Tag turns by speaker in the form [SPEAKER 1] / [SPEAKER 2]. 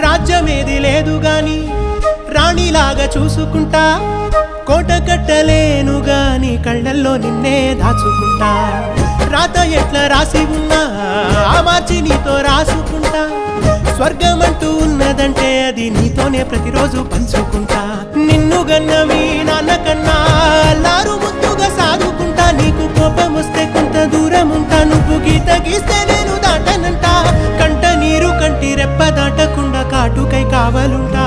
[SPEAKER 1] రాజ్యమేది లేదు గాని రాణిలాగా చూసుకుంటా, కోట కట్టలేను గాని కళ్ళల్లో నిన్నే దాచుకుంటా. రాత ఎట్లా రాసి ఉన్నా ఆ మార్చి నీతో రాసుకుంటా. స్వర్గమంటూ ఉన్నదంటే అది నీతోనే ప్రతిరోజు పంచుకుంటా. నిన్ను గన్నవి నాన్న కన్నా అల్లారు ముద్దుగా సాదుకుంటా. నీకు కోపం వస్తే కొంత దూరం ఉంటా, నువ్వు గీత గీస్తే నేను దాటనంటా. కంట నీరు కంటి రెప్ప దాటకుండా కాటుకై కావాలుంటా.